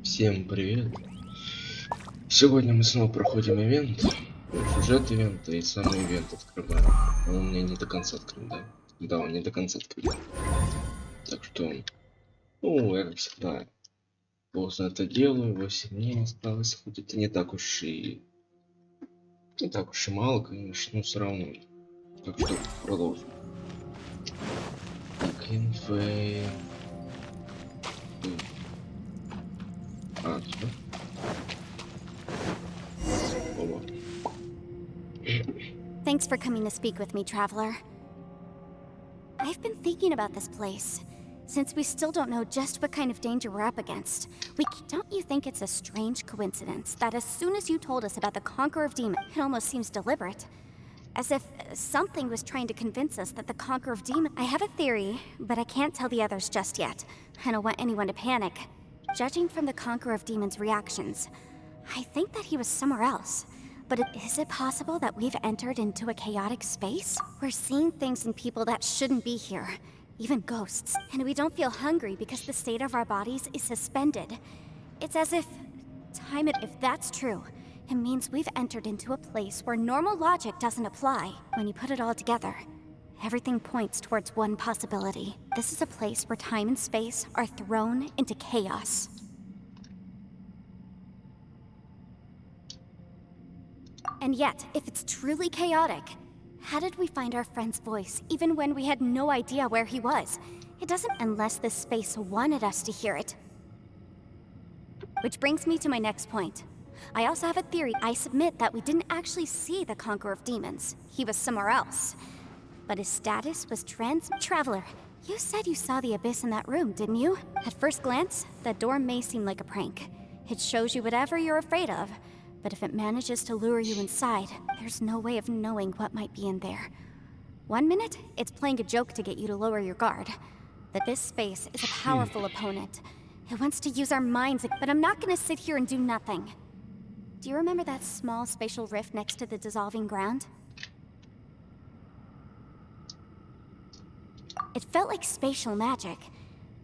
Всем привет! Сегодня мы снова проходим ивент, сюжет ивента и самый ивент открываем. Он у меня не до конца открыт, да? Да, он не до конца открыт. Так что, ну, я как всегда поздно это делаю, 8 дней осталось, хоть это не так уж и мало, конечно, но все равно. Так что продолжим. Так, инфы. Сюда. Оба. Thanks for coming to speak with me, Traveler. I've been thinking about this place. Since we still don't know just what kind of danger we're up against, don't you think it's a strange coincidence that as soon as you told us about the Conqueror of Demons, it almost seems deliberate. As if something was trying to convince us that the Conqueror of Demons... I have a theory, but I can't tell the others just yet. I don't want anyone to panic. Judging from the Conqueror of Demons' reactions, I think that he was somewhere else. But is it possible that we've entered into a chaotic space? We're seeing things in people that shouldn't be here, even ghosts. And we don't feel hungry because the state of our bodies is suspended. It's as if if that's true, it means we've entered into a place where normal logic doesn't apply. When you put it all together, everything points towards one possibility. This is a place where time and space are thrown into chaos. And yet, if it's truly chaotic, how did we find our friend's voice even when we had no idea where he was? It doesn't unless this space wanted us to hear it. Which brings me to my next point. I also have a theory. I submit that we didn't actually see the Conqueror of Demons. He was somewhere else. But his status was Traveler, you said you saw the abyss in that room, didn't you? At first glance, that door may seem like a prank. It shows you whatever you're afraid of. But if it manages to lure you inside, there's no way of knowing what might be in there. One minute, it's playing a joke to get you to lower your guard. That this space is a powerful opponent. It wants to use our minds, but I'm not gonna sit here and do nothing. Do you remember that small spatial rift next to the dissolving ground? It felt like spatial magic,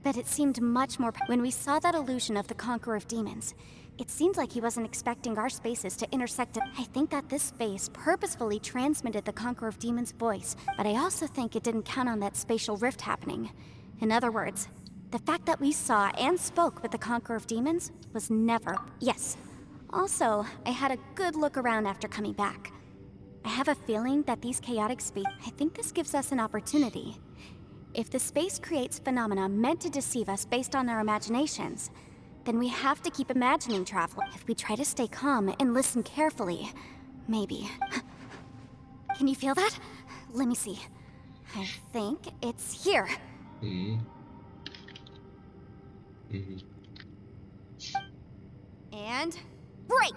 but it seemed much more... When we saw that illusion of the Conqueror of Demons, it seemed like he wasn't expecting our spaces to intersect it. I think that this space purposefully transmitted the Conqueror of Demons' voice, but I also think it didn't count on that spatial rift happening. In other words, the fact that we saw and spoke with the Conqueror of Demons was never... Yes. Also, I had a good look around after coming back. I have a feeling that these chaotic spaces... I think this gives us an opportunity. If the space creates phenomena meant to deceive us based on our imaginations, then we have to keep imagining Traveler. If we try to stay calm and listen carefully, maybe. Can you feel that? Let me see. I think it's here. And break!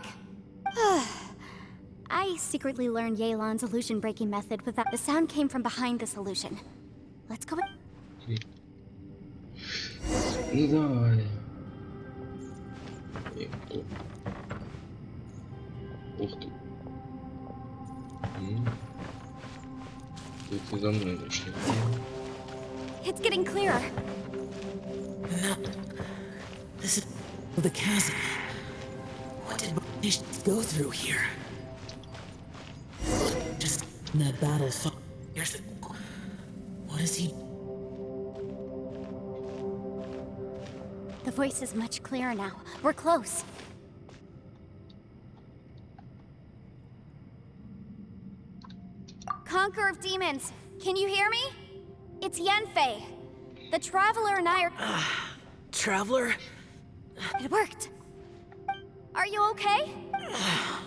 I secretly learned Yelan's illusion breaking method without... The sound came from behind this illusion. Let's go... Ну давай. Ух ты. Ты за мной начнет. It's getting clearer. No. This is the chasm. What did we go through here? Just that battle. Here's the... What is he... The voice is much clearer now. We're close. Conqueror of Demons, can you hear me? It's Yenfei. The Traveler and I are... Traveler? It worked. Are you okay?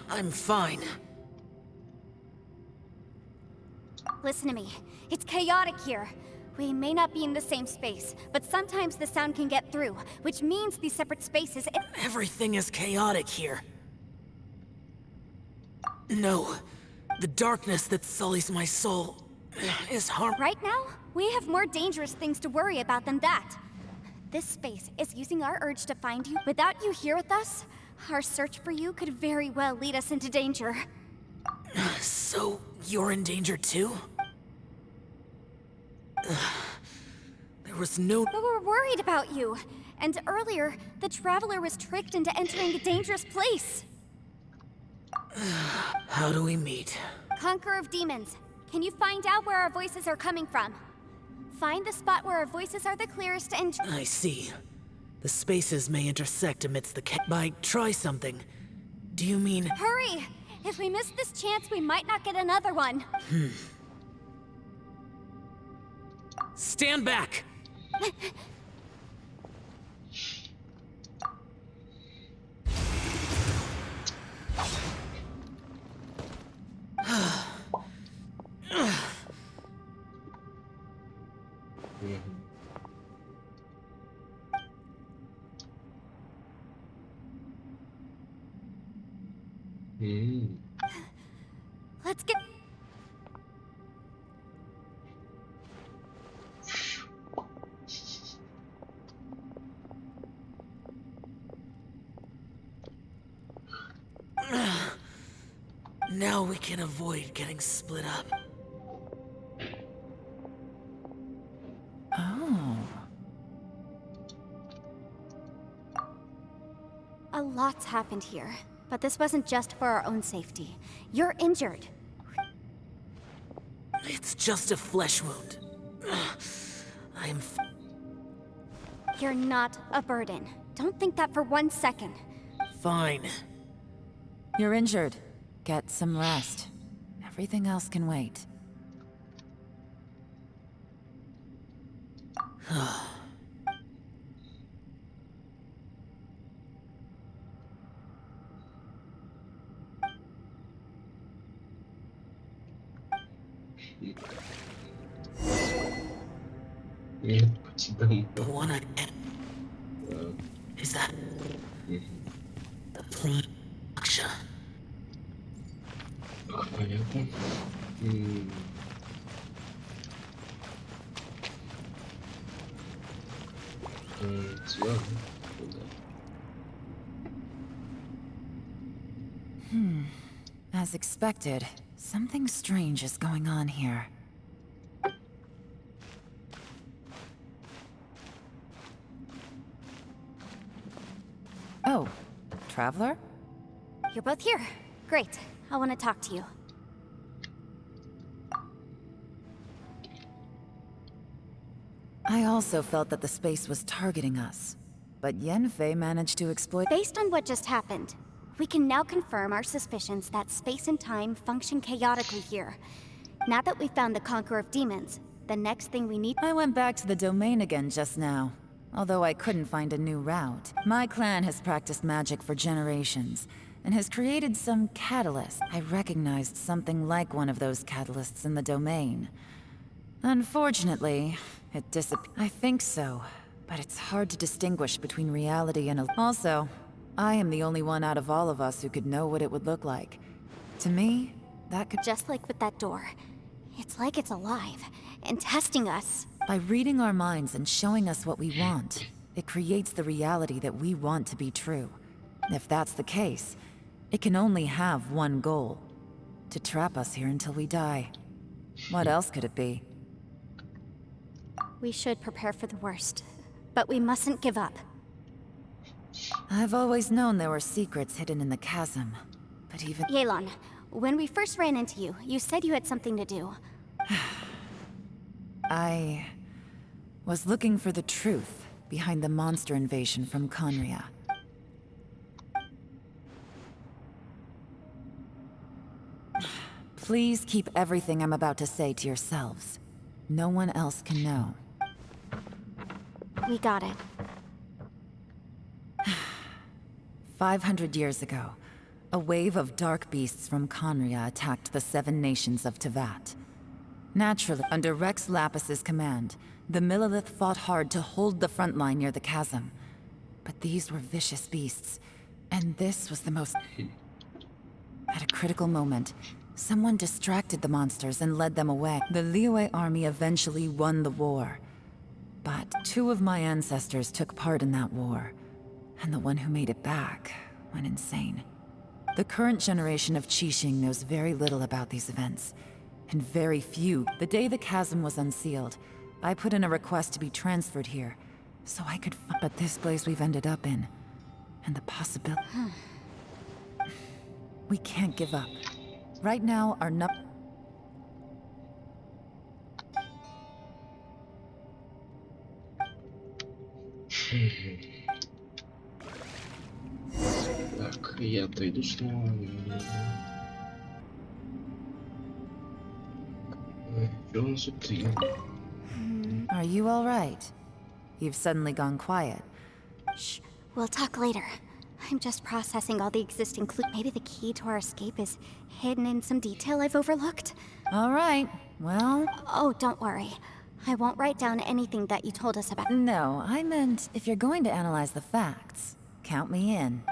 I'm fine. Listen to me. It's chaotic here. We may not be in the same space, but sometimes the sound can get through, which means these separate spaces... Everything is chaotic here. No. The darkness that sullies my soul is harm... Right now, we have more dangerous things to worry about than that. This space is using our urge to find you. Without you here with us, our search for you could very well lead us into danger. So, you're in danger too? There was no... But we're worried about you. And earlier, the traveler was tricked into entering a dangerous place. How do we meet? Conqueror of Demons, can you find out where our voices are coming from? Find the spot where our voices are the clearest and... I see. The spaces may intersect amidst the try something. Do you mean... Hurry! If we miss this chance, we might not get another one. Stand back! Let's get... Now we can avoid getting split up. Oh. A lot's happened here, but this wasn't just for our own safety. You're injured. It's just a flesh wound. I'm You're not a burden. Don't think that for 1 second. fine. You're injured. Get some rest. Everything else can wait. Нет, по тебе. The one I is that the production. Понятно. Сюда. As expected, something strange is going on here. Oh, Traveler? You're both here. Great. I want to talk to you. I also felt that the space was targeting us, but Yenfei managed to exploit... Based on what just happened, we can now confirm our suspicions that space and time function chaotically here. Now that we've found the Conqueror of Demons, the next thing we need... I went back to the domain again just now, although I couldn't find a new route. My clan has practiced magic for generations, and has created some catalyst. I recognized something like one of those catalysts in the domain. Unfortunately, it disappeared. I think so, but it's hard to distinguish between reality and... Also, I am the only one out of all of us who could know what it would look like. To me, that could... Just like with that door. It's like it's alive, and testing us. By reading our minds and showing us what we want, it creates the reality that we want to be true. If that's the case, it can only have one goal. To trap us here until we die. What else could it be? We should prepare for the worst, but we mustn't give up. I've always known there were secrets hidden in the chasm, but even... Yelan, when we first ran into you, you said you had something to do. I was looking for the truth behind the monster invasion from Conria. Please keep everything I'm about to say to yourselves. No one else can know. We got it. 500 years ago, a wave of dark beasts from Conria attacked the 7 nations of Tevat. Naturally, under Rex Lapis's command, the Millelith fought hard to hold the front line near the chasm. But these were vicious beasts, and this was the most... At a critical moment, someone distracted the monsters and led them away. The Liyue army eventually won the war. But 2 of my ancestors took part in that war, and the one who made it back went insane. The current generation of Qixing knows very little about these events, and very few. The day the chasm was unsealed, I put in a request to be transferred here, So I could but this place we've ended up in, and the possibility... We can't give up. Right now, our Так, я отойду снова. Что у нас тут? Are you all right? You've suddenly gone quiet. Shh, we'll talk later. I'm just processing all the existing clues. Maybe the key to our escape is hidden in some detail I've overlooked. All right, well... Oh, don't worry. I won't write down anything that you told us about. No, I meant if you're going to analyze the facts, count me in.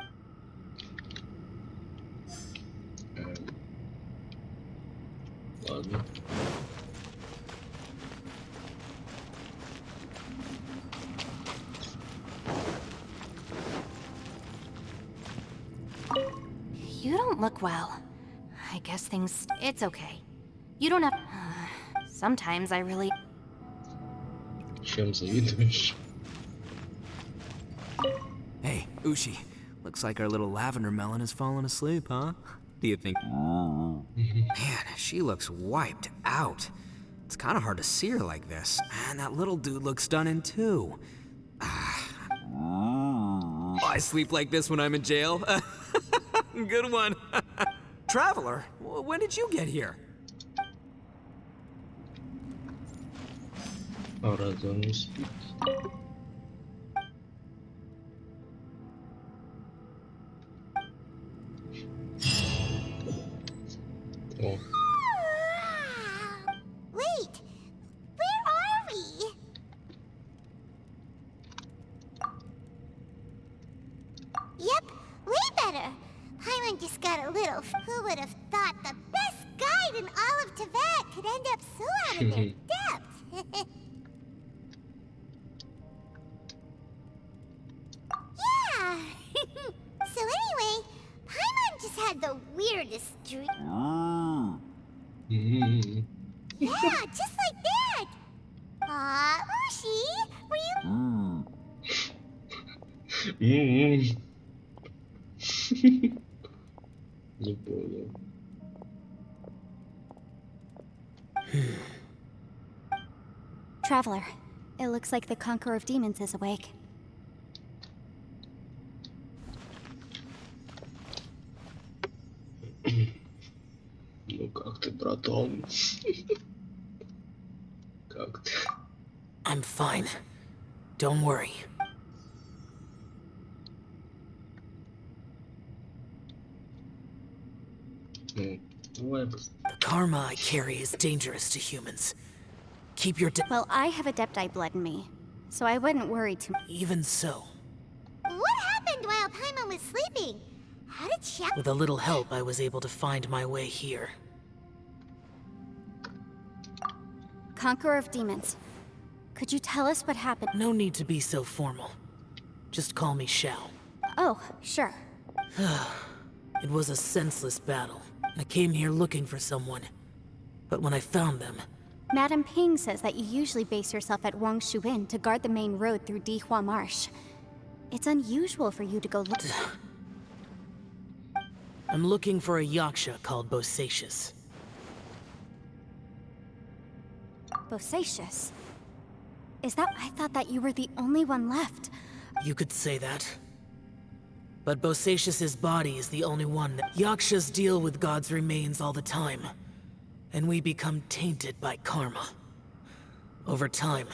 Ладно. You don't look well. I guess things... It's okay. You don't have... Sometimes I really... Чем завидуешь? Hey, Ushi. Looks like our little lavender melon has fallen asleep, huh? Do you think... Man, she looks wiped out. It's kind of hard to see her like this. And that little dude looks stunning, too. I sleep like this when I'm in jail. Good one. Traveler, when did you get here? А разве он не спит? О. Wait! Where are we? Yep, way better. Paimon just got a little... Who would have thought the best guide in all of Teyvat could end up so out of their depth? Yeah! So anyway, Paimon just had the weirdest dream. Yeah, just like that! Aw, Ushi, were you... Не понял. Traveler, it looks like the Conqueror of Demons is awake. Ну как ты, братан? Как ты? I'm fine. Don't worry. Ну, давай быстрее. The karma I carry is dangerous to humans. Keep your Well, I have Adepti blood in me, so I wouldn't worry too much. Even so, What happened while Paimon was sleeping? How did Xiao... with a little help, I was able to find my way here. Conqueror of Demons, could you tell us what happened? No need to be so formal. Just call me Xiao. Oh, sure. It was a senseless battle. I came here looking for someone. But when I found them, Madame Ping says that you usually base yourself at Wangshu Inn to guard the main road through Dihua Marsh. It's unusual for you to go look... I'm looking for a yaksha called Bosacius. Bosacius? Is that... I thought that you were the only one left. You could say that. But Bosacius's body is the only one that... Yakshas deal with God's remains all the time. And we become tainted by karma. Over time,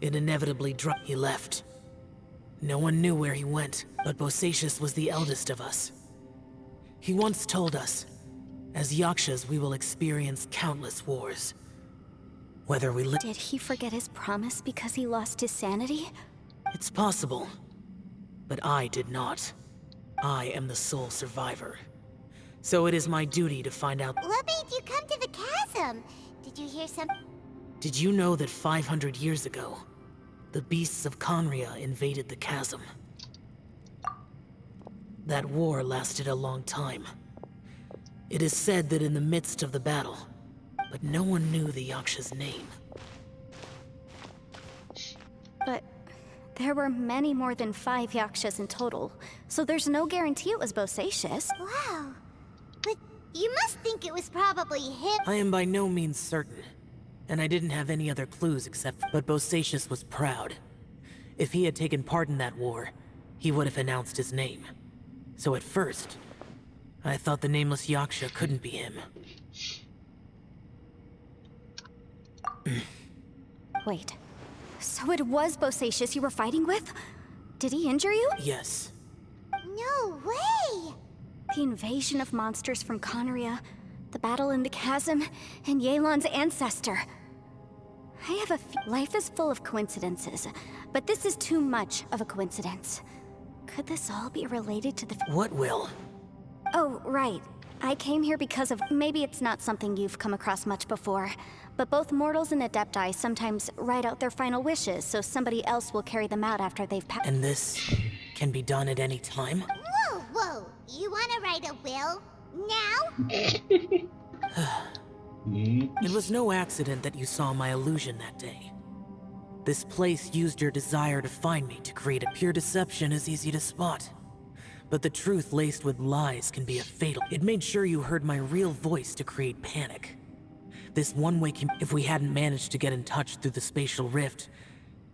it inevitably He left. No one knew where he went, but Bosacius was the eldest of us. He once told us, as Yakshas we will experience countless wars. Whether we live... Did he forget his promise because he lost his sanity? It's possible. But I did not. I am the sole survivor. So it is my duty to find out... What made you come to the chasm? Did you hear some... Did you know that 500 years ago, the beasts of Conria invaded the chasm? That war lasted a long time. It is said that in the midst of the battle, but no one knew the Yaksha's name. But There were many more than 5 yakshas in total, so there's no guarantee it was Bosacius. Wow. But you must think it was probably him. I am by no means certain, and I didn't have any other clues except. But Bosacius was proud. If he had taken part in that war, he would have announced his name. So at first, I thought the nameless yaksha couldn't be him. Wait, so it was Bosacius you were fighting with? Did he injure you? Yes. No way! The invasion of monsters from Conria, the battle in the chasm, and Yelan's ancestor. I have life is full of coincidences, but this is too much of a coincidence. Could this all be related to the... What will? Oh, right. I came here because of... Maybe it's not something you've come across much before, but both mortals and adepti sometimes write out their final wishes so somebody else will carry them out after they've passed. And this can be done at any time? Whoa, whoa! You wanna write a will? Now? It was no accident that you saw my illusion that day. This place used your desire to find me to create a pure deception is easy to spot. But the truth laced with lies can be a fatal. It made sure you heard my real voice to create panic. This one-way if we hadn't managed to get in touch through the spatial rift,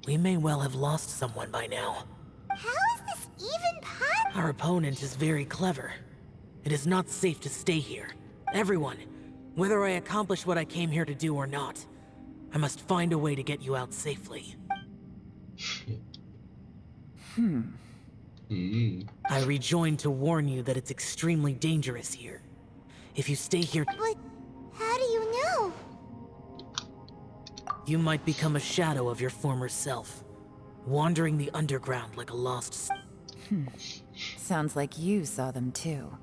we may well have lost someone by now. How is this even possible? Our opponent is very clever. It is not safe to stay here. Everyone, whether I accomplish what I came here to do or not, I must find a way to get you out safely. I rejoined to warn you that it's extremely dangerous here. If you stay here, But how do you know? you might become a shadow of your former self, wandering the underground like a lost Sounds like you saw them too.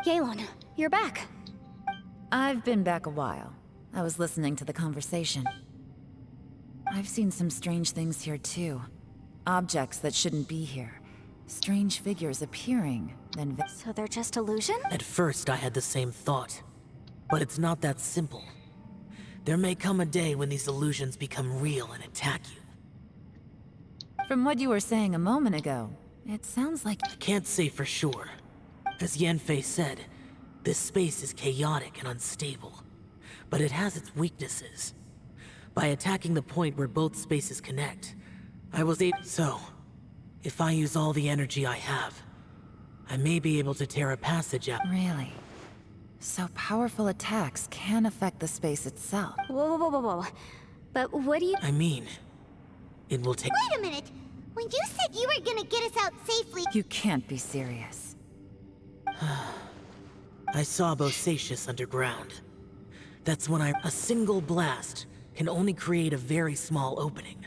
Yelan, you're back. I've been back a while. I was listening to the conversation. I've seen some strange things here too. Objects that shouldn't be here. Strange figures appearing, then So they're just illusion? At first, I had the same thought. But it's not that simple. There may come a day when these illusions become real and attack you. From what you were saying a moment ago, it sounds like... I can't say for sure. As Yanfei said, this space is chaotic and unstable. But it has its weaknesses. By attacking the point where both spaces connect, I was able... So, if I use all the energy I have, I may be able to tear a passage out. Really? So powerful attacks can affect the space itself. Whoa, whoa, whoa, whoa. But what do you... I mean, it will take... Wait a minute! When you said you were gonna get us out safely... You can't be serious. I saw Bosacius underground. That's when a single blast can only create a very small opening.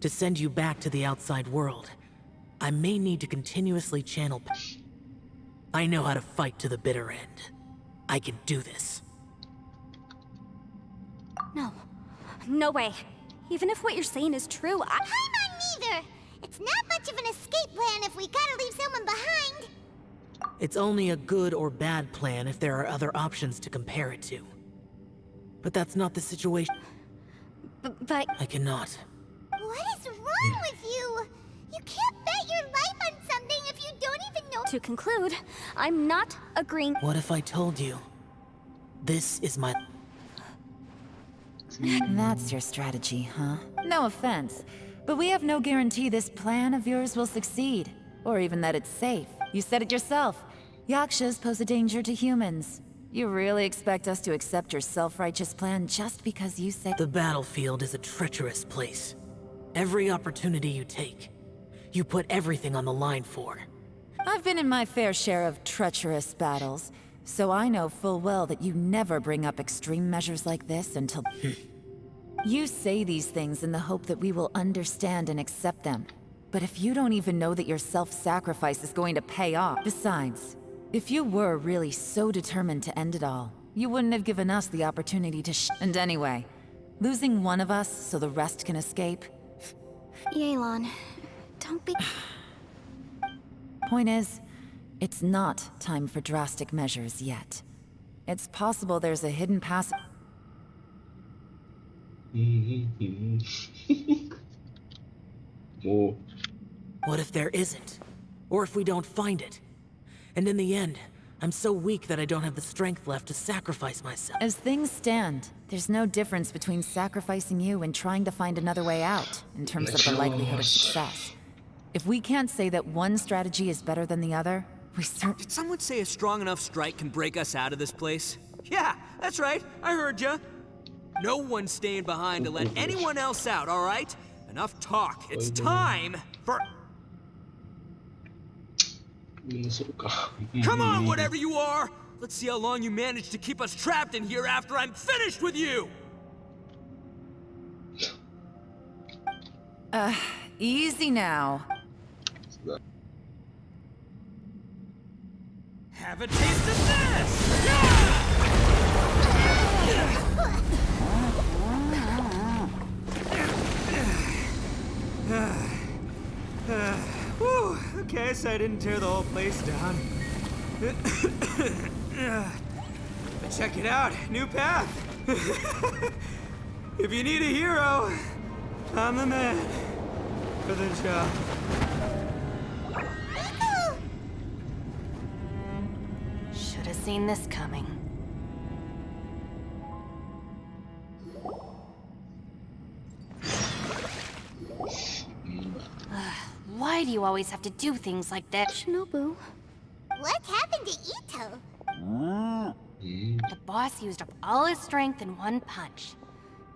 To send you back to the outside world, I may need to continuously channel... I know how to fight to the bitter end. I can do this. No. No way. Even if what you're saying is true, I'm on neither! It's not much of an escape plan if we gotta leave someone behind! It's only a good or bad plan if there are other options to compare it to. But that's not the situation. But... I cannot. What is wrong with you? You can't bet your life on something if you don't even know... To conclude, I'm not agreeing... What if I told you? This is my... That's your strategy, huh? No offense, but we have no guarantee this plan of yours will succeed, or even that it's safe. You said it yourself. Yakshas pose a danger to humans. You really expect us to accept your self-righteous plan just because you say... The battlefield is a treacherous place. Every opportunity you take, you put everything on the line for. I've been in my fair share of treacherous battles, so I know full well that you never bring up extreme measures like this until... You say these things in the hope that we will understand and accept them. But if you don't even know that your self-sacrifice is going to pay off... Besides, if you were really so determined to end it all, you wouldn't have given us the opportunity to And anyway, losing one of us so the rest can escape... Yelan, don't be... Point is, it's not time for drastic measures yet. It's possible there's a hidden pass... О, What if there isn't? Or if we don't find it? And in the end, I'm so weak that I don't have the strength left to sacrifice myself. As things stand, there's no difference between sacrificing you and trying to find another way out, in terms of the likelihood of success. If we can't say that one strategy is better than the other, we Did someone say a strong enough strike can break us out of this place? Yeah, that's right. I heard ya. No one's staying behind to let anyone else out, all right? Enough talk. It's time for... минус рука. Come on, whatever you are! Let's see how long you manage to keep us trapped in here after I'm finished with you! Easy now. Да. Have a taste of this! Whew, okay, so I didn't tear the whole place down. But check it out, new path. If you need a hero, I'm the man for the job. Should have seen this coming. Why do you always have to do things like that? Shinobu. What happened to Ito? The boss used up all his strength in one punch.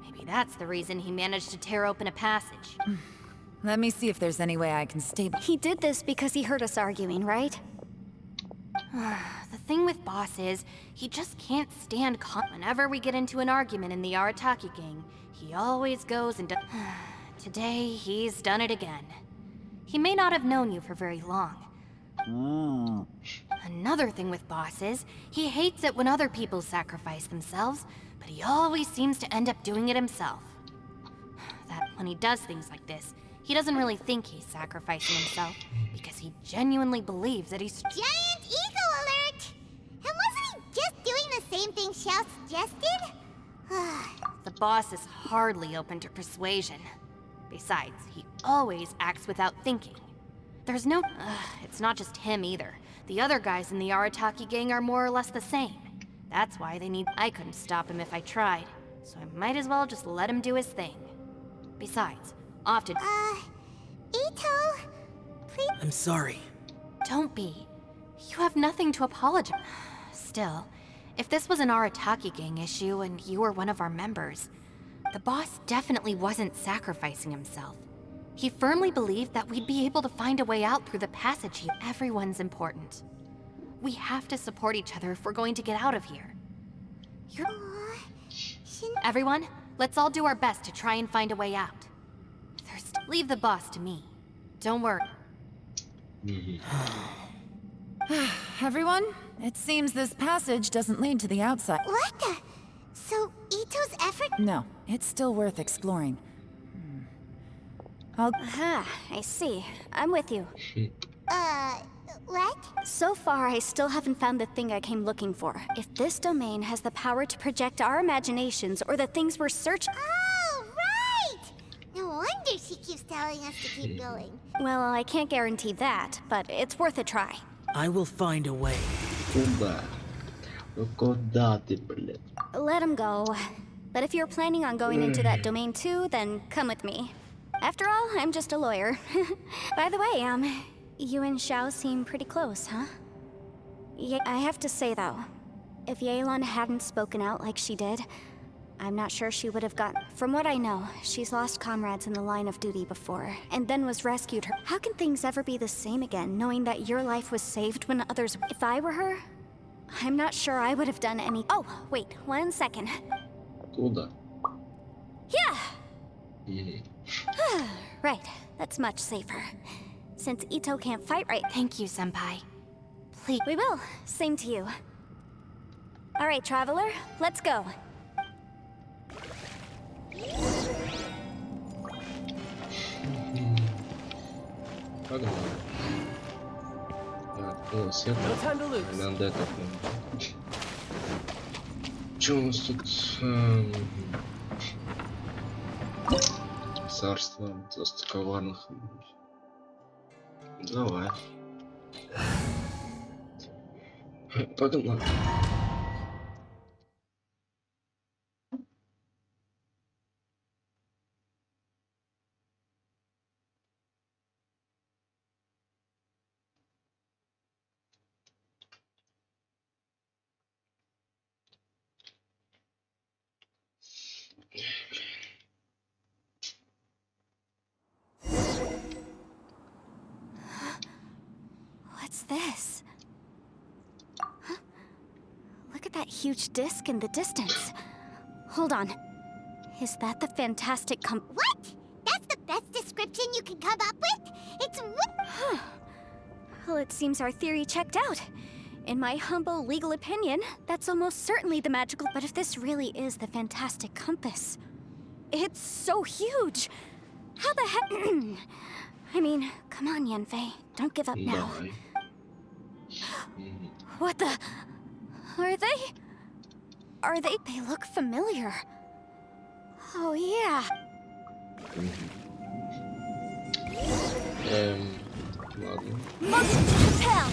Maybe that's the reason he managed to tear open a passage. Let me see if there's any way I can stay. He did this because he heard us arguing, right? The thing with boss is, he just can't stand calm. Whenever we get into an argument in the Arataki gang, he always goes and does... Today, he's done it again. He may not have known you for very long. Another thing with boss is, he hates it when other people sacrifice themselves, but he always seems to end up doing it himself. That when he does things like this, he doesn't really think he's sacrificing himself, because he genuinely believes that he's... Giant ego alert! And wasn't he just doing the same thing Xiao suggested? The boss is hardly open to persuasion. Besides, he always acts without thinking. There's no... it's not just him either. The other guys in the Arataki gang are more or less the same. That's why they need... I couldn't stop him if I tried, so I might as well just let him do his thing. Besides, often... Ito, please. I'm sorry. Don't be. You have nothing to apologize. Still, if this was an Arataki gang issue and you were one of our members, the boss definitely wasn't sacrificing himself. He firmly believed that we'd be able to find a way out through the passage here. Everyone's important. We have to support each other if we're going to get out of here. Everyone, let's all do our best to try and find a way out. Leave the boss to me. Don't worry. Everyone, it seems this passage doesn't lead to the outside. What the? So, Ito's effort? No, it's still worth exploring. Aha, I see. I'm with you. What? So far, I still haven't found the thing I came looking for. If this domain has the power to project our imaginations or the things we're searching... Oh, right! No wonder she keeps telling us to keep going. Well, I can't guarantee that, but it's worth a try. I will find a way. Куда? Ну куда ты, блядь? Let him go. But if you're planning on going into that domain too, then come with me. After all, I'm just a lawyer. By the way, you and Xiao seem pretty close, huh? Yeah, I have to say though, if Yelan hadn't spoken out like she did, I'm not sure she would have gotten... From what I know, she's lost comrades in the line of duty before, and then was rescued her. How can things ever be the same again, knowing that your life was saved when others... If I were her, I'm not sure I would have done any... Oh, wait, 1 second. Куда? Yeah! Right, that's much safer. Since Ito can't fight right... Thank you, Senpai. Please. We will. Same to you. All right, traveler, let's go. Погнали. Так, о, свет. Надо это... Чё у нас тут... царство просто коварных. Давай. Погнали. What's this? Huh? Look at that huge disc in the distance. Hold on. Is that the fantastic What? That's the best description you can come up with? It's Well, it seems our theory checked out. In my humble legal opinion, that's almost certainly the magical... But if this really is the fantastic compass, it's so huge! How the heck... I mean, come on, Yanfei. Don't give up now. Давай. What the... Are they... Are they... They look familiar. Oh, yeah. Ладно. Motion to compel!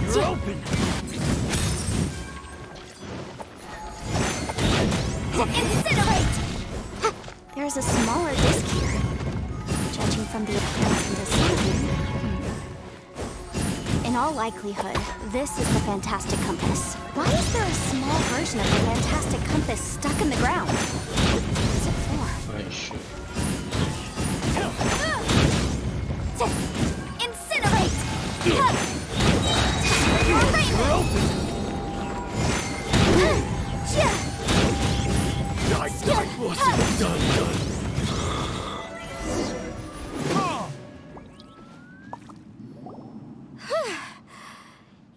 You're open! To incinerate! There's a smaller disc here. Judging from the appearance in the scene. In all likelihood, this is the fantastic compass. Why is there a small version of the fantastic compass stuck in the ground? What's it for? А еще. To incinerate! Your You're open! I wasn't done.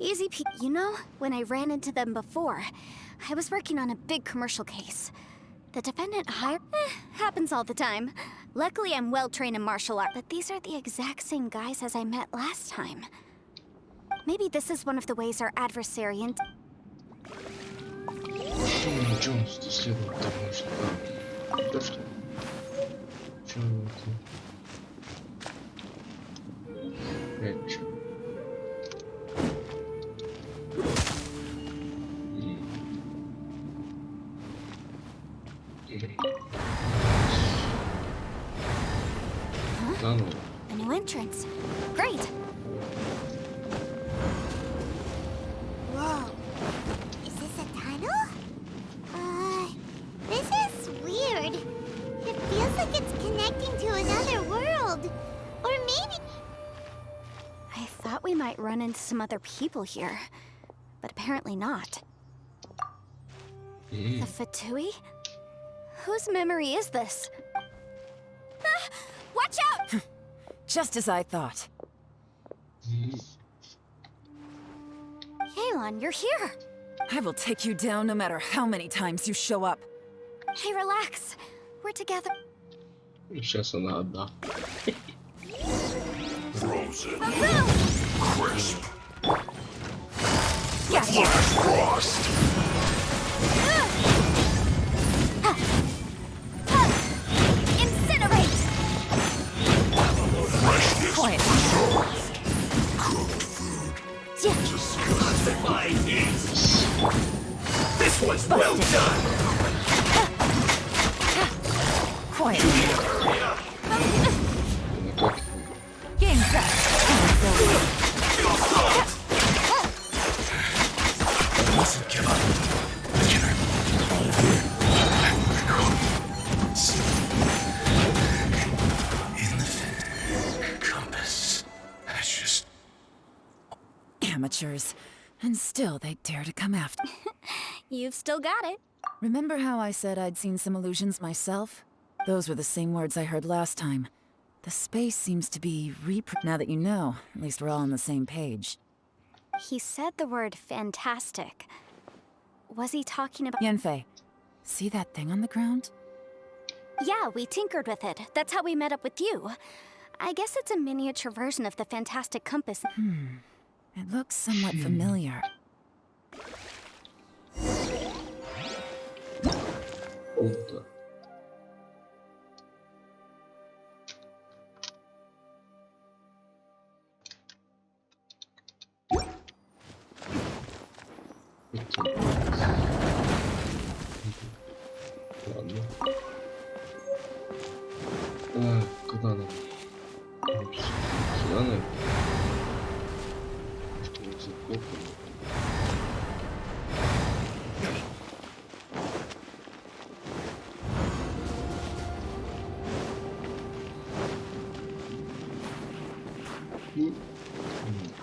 Easy peek. You know, when I ran into them before, I was working on a big commercial case. The defendant hired... happens all the time. Luckily, I'm well-trained in martial art, but these are the exact same guys as I met last time. Maybe this is one of the ways our adversary... Что мне Джонс следует тому, что... Да что? Чё это? Это чё? Да ну. A new entrance. Great! Whoa. Is this a tunnel? This is weird. It feels like it's connecting to another world. Or maybe... I thought we might run into some other people here, but apparently not. The Fatui? Whose memory is this? Ah, watch out! Just as I thought. Yelan, you're here! I will take you down no matter how many times you show up. Hey, relax. We're together. Сейчас она одна. Frozen, Around! crisp, Gotcha. frost. Incinerate! Freshness Quiet. preserved. Cooked food. Disgusting. My knees! This was well done. Quiet. Ну как? Game set. Mustn't give up. In the compass. That's just... Amateurs. And still they dare to come after. You've still got it. Remember how I said I'd seen some illusions myself? Those were the same words I heard last time. The space seems to be now that you know, at least we're all on the same page. He said the word fantastic. Was he talking about... Yanfei, see that thing on the ground? Yeah, we tinkered with it. That's how we met up with you. I guess it's a miniature version of the fantastic compass. It looks somewhat familiar. Куда? Ладно. А, куда нам? Сюда, наверное? Что вот за копы?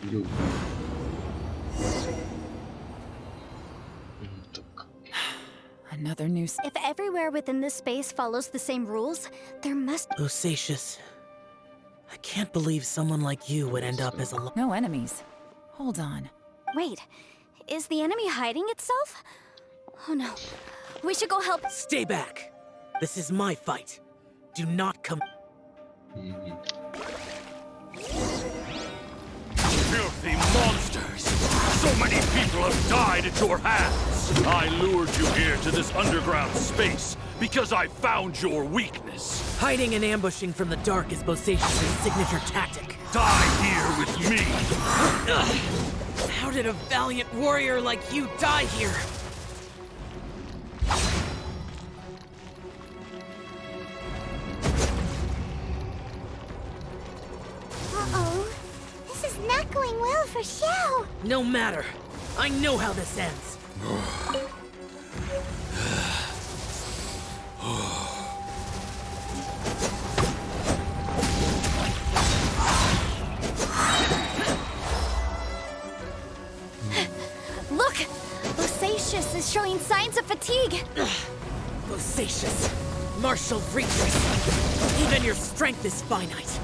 Люблю. Так. Another new... If everywhere within this space follows the same rules, there must... Bosacious. I can't believe someone like you would end up as a... No enemies. Hold on. Wait, is the enemy hiding itself? Oh no. We should go help. Stay back! This is my fight. Do not come... Filthy monsters! So many people have died at your hands! I lured you here to this underground space because I found your weakness. Hiding and ambushing from the dark is Bosacious' signature tactic. Die here with me! How did a valiant warrior like you die here? Uh-oh. This is not going well for Xiao. No matter. I know how this ends. Look! Bosacious is showing signs of fatigue. Bosacious. Martial weakness. Even your strength is finite.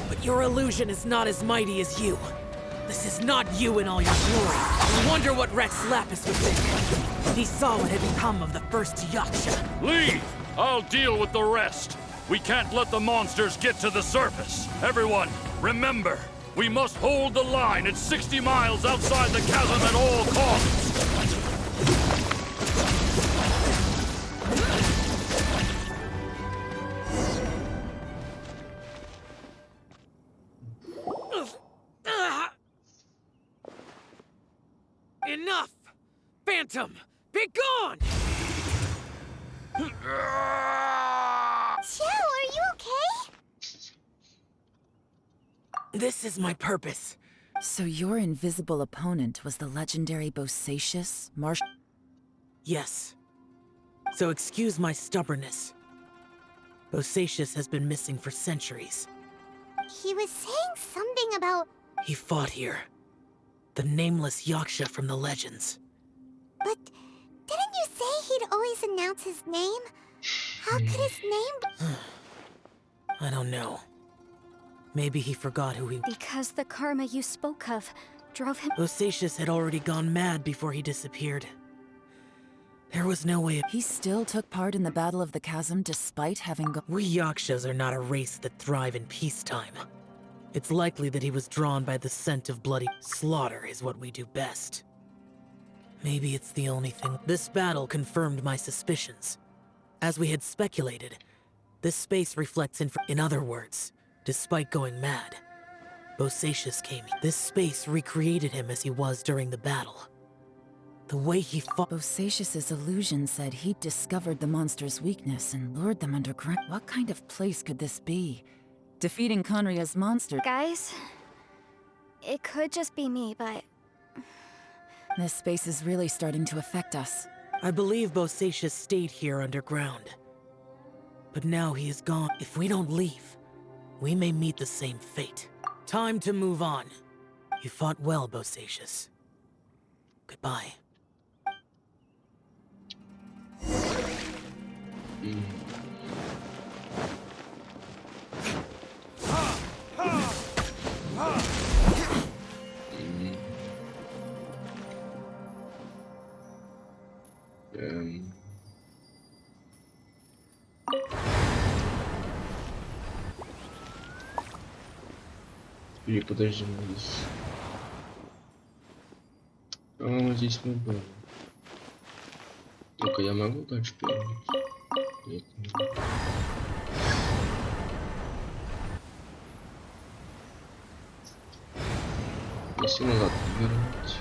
But your illusion is not as mighty as you. This is not you in all your glory. I wonder what Rex Lapis would think. If he saw what had become of the first Yaksha. Leave! I'll deal with the rest. We can't let the monsters get to the surface. Everyone, remember, we must hold the line at 60 miles outside the chasm at all costs. Enough! Phantom, be gone! Xiao, are you okay? This is my purpose. So your invisible opponent was the legendary Bosacious Martial... Yes. So excuse my stubbornness. Bosacious has been missing for centuries. He was saying something about... He fought here. The nameless Yaksha from the legends. But didn't you say he'd always announce his name? How could his name... I don't know. Maybe he forgot who he... Because the karma you spoke of drove him... Bosacious had already gone mad before he disappeared. There was no way... He still took part in the Battle of the Chasm despite having We Yakshas are not a race that thrive in peacetime. It's likely that he was drawn by the scent of bloody slaughter is what we do best. Maybe it's the only thing... This battle confirmed my suspicions. As we had speculated, this space reflects in other words, despite going mad, Bosacious came. This space recreated him as he was during the battle. The way he fought... Bosacious's illusion said he'd discovered the monster's weakness and lured them underground. What kind of place could this be? Defeating Conria's monster... Guys, it could just be me, but... This space is really starting to affect us. I believe Bosacious stayed here underground. But now he is gone. If we don't leave, we may meet the same fate. Time to move on. You fought well, Bosacious. Goodbye. Или подожди, мы здесь... По-моему, здесь мы были. Только я могу дальше повернуть? Нет, не могу. Если назад повернуть.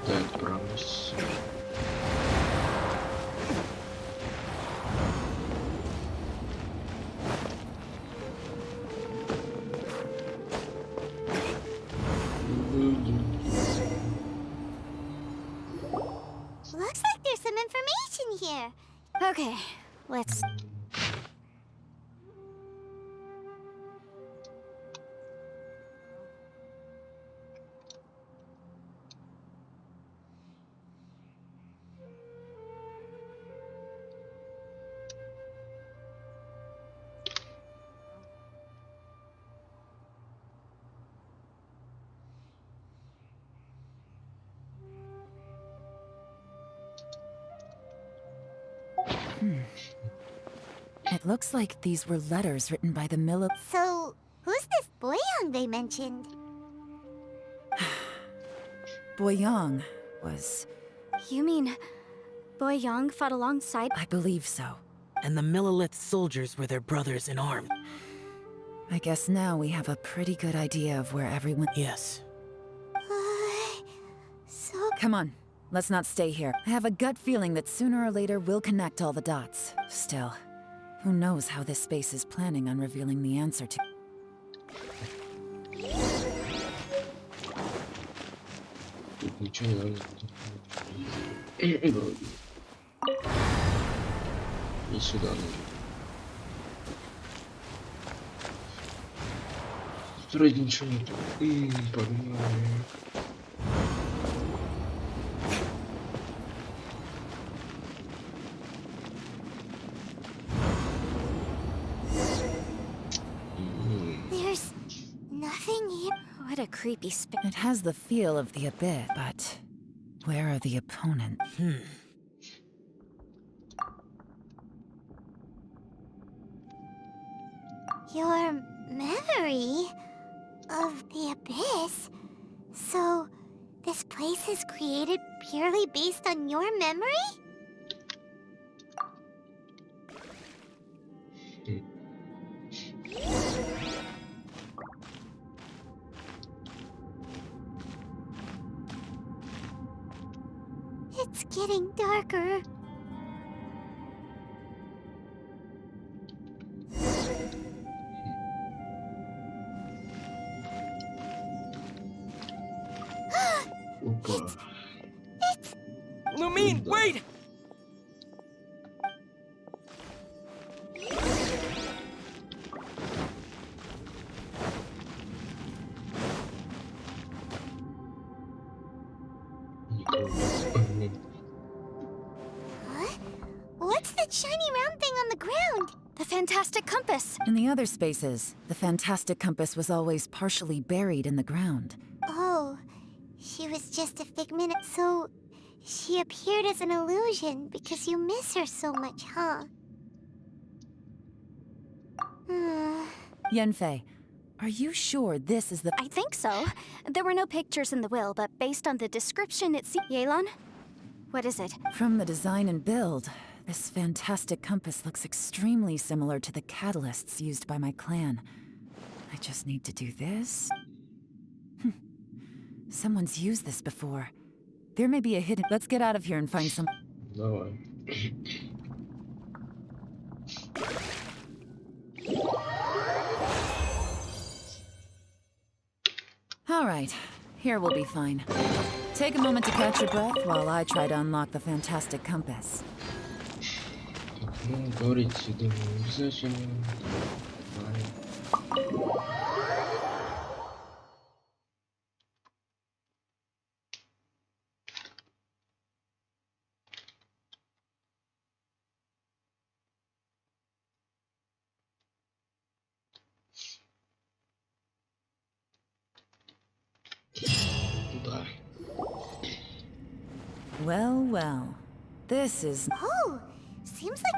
Да, отправлюсь. Looks like there's some information here. Okay, let's. It looks like these were letters written by the So, who's this Boyang they mentioned? Boyang was... You mean Boy Yang fought alongside? I believe so. And the Millelith soldiers were their brothers in arms. I guess now we have a pretty good idea of where everyone... Yes. So... Come on, let's not stay here. I have a gut feeling that sooner or later we'll connect all the dots. Still, who knows how this space is planning on revealing the answer to... Тут ничего не надо. Вроде. И сюда нужно. Тут вроде ничего нету. Погнали. There's nothing here. What a creepy space. It has the feel of the abyss, but where are the opponents? Your memory of the abyss? So, this place is created purely based on your memory? It's getting darker. Опа. Lumine, wait! Никого. Huh? What's that shiny round thing on the ground? The fantastic compass. In the other spaces, the fantastic compass was always partially buried in the ground. Oh, she was just a figment. So, she appeared as an illusion because you miss her so much, huh? Yenfei, are you sure this is the... I think so. There were no pictures in the will, but based on the description, it seems. Yelan? What is it? From the design and build, this fantastic compass looks extremely similar to the catalysts used by my clan. I just need to do this. Someone's used this before. There may be a hidden... Let's get out of here and find some... Давай. All right, here we'll be fine. Take a moment to catch your breath while I try to unlock the fantastic compass. Ну, говорите, думаю, обязательно. Давай. Да. Well, well. This is... Oh, seems like...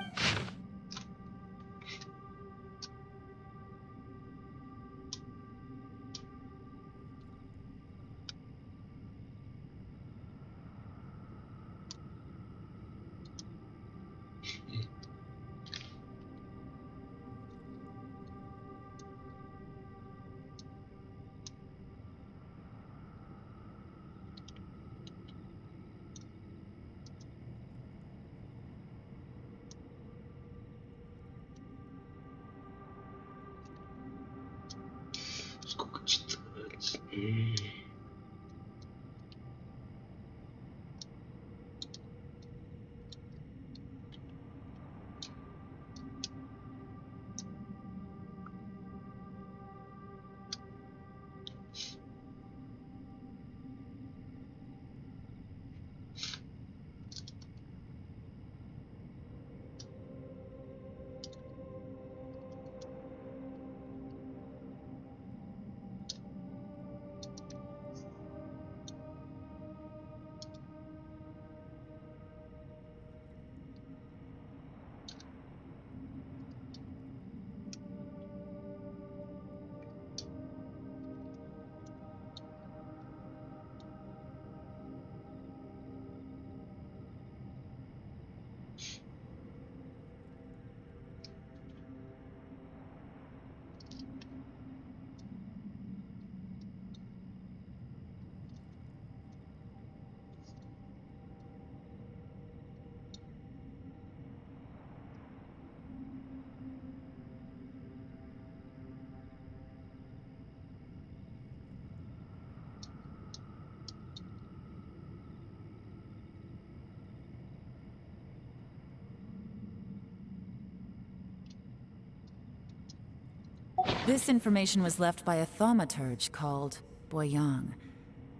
This information was left by a thaumaturge called Boyang,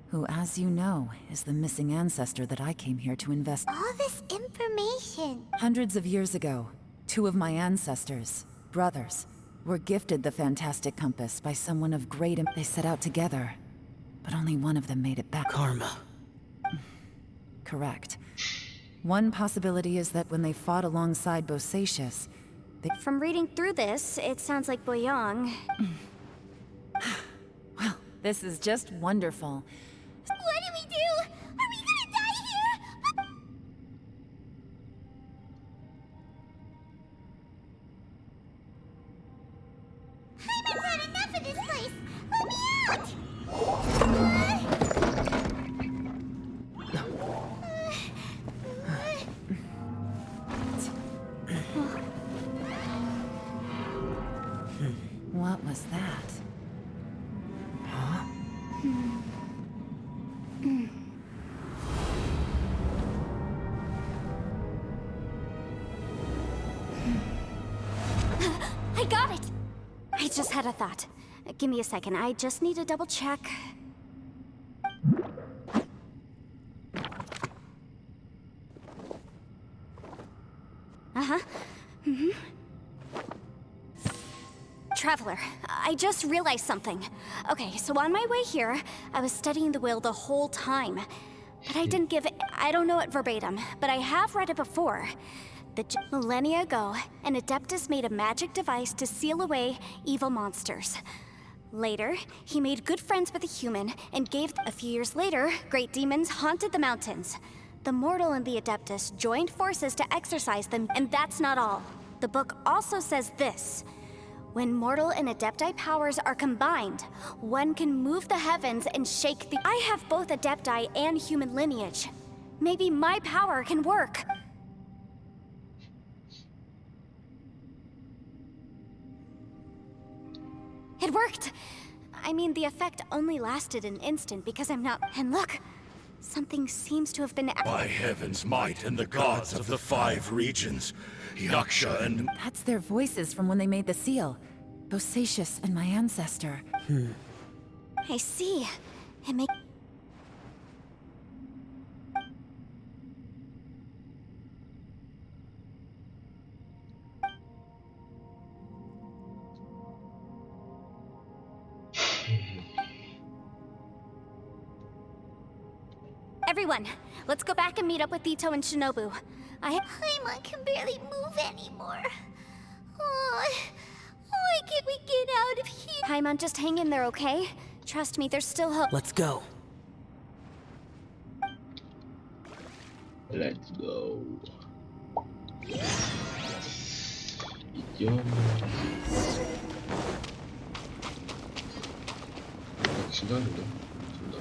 who, as you know, is the missing ancestor that I came here to investigate. All this information. Hundreds of years ago, two of my ancestors, brothers, were gifted the fantastic compass by someone of great They set out together, but only one of them made it back. Karma. Correct. One possibility is that when they fought alongside Bosacius, From reading through this, it sounds like Boyang. well, this is just wonderful. What do we do? Are we gonna die here? I've had enough of this place. Let me out! What was that? I got it! I just had a thought. Give me a second, I just need to double check. Uh-huh. Traveler, I just realized something. Okay, so on my way here, I was studying the will the whole time. But I didn't give it, I don't know it verbatim, but I have read it before. Millennia ago, an Adeptus made a magic device to seal away evil monsters. Later, he made good friends with a human and gave. A few years later, great demons haunted the mountains. The mortal and the Adeptus joined forces to exorcise them, and that's not all. The book also says this. When mortal and Adepti powers are combined, one can move the heavens and shake the. I have both Adepti and human lineage. Maybe my power can work. It worked! I mean, the effect only lasted an instant because I'm not. And look! Something seems to have been. By heaven's might and the gods of the 5 regions, Yaksha and... That's their voices from when they made the seal. Bosacius and my ancestor. I see. It makes. Everyone, let's go back and meet up with Ito and Shinobu. Paimon can barely move anymore. Oh, why can't we get out of here? Paimon, just hang in there, okay? Trust me, there's still hope. Let's go. Let's go. Идем. Так, сюда, да? Сюда.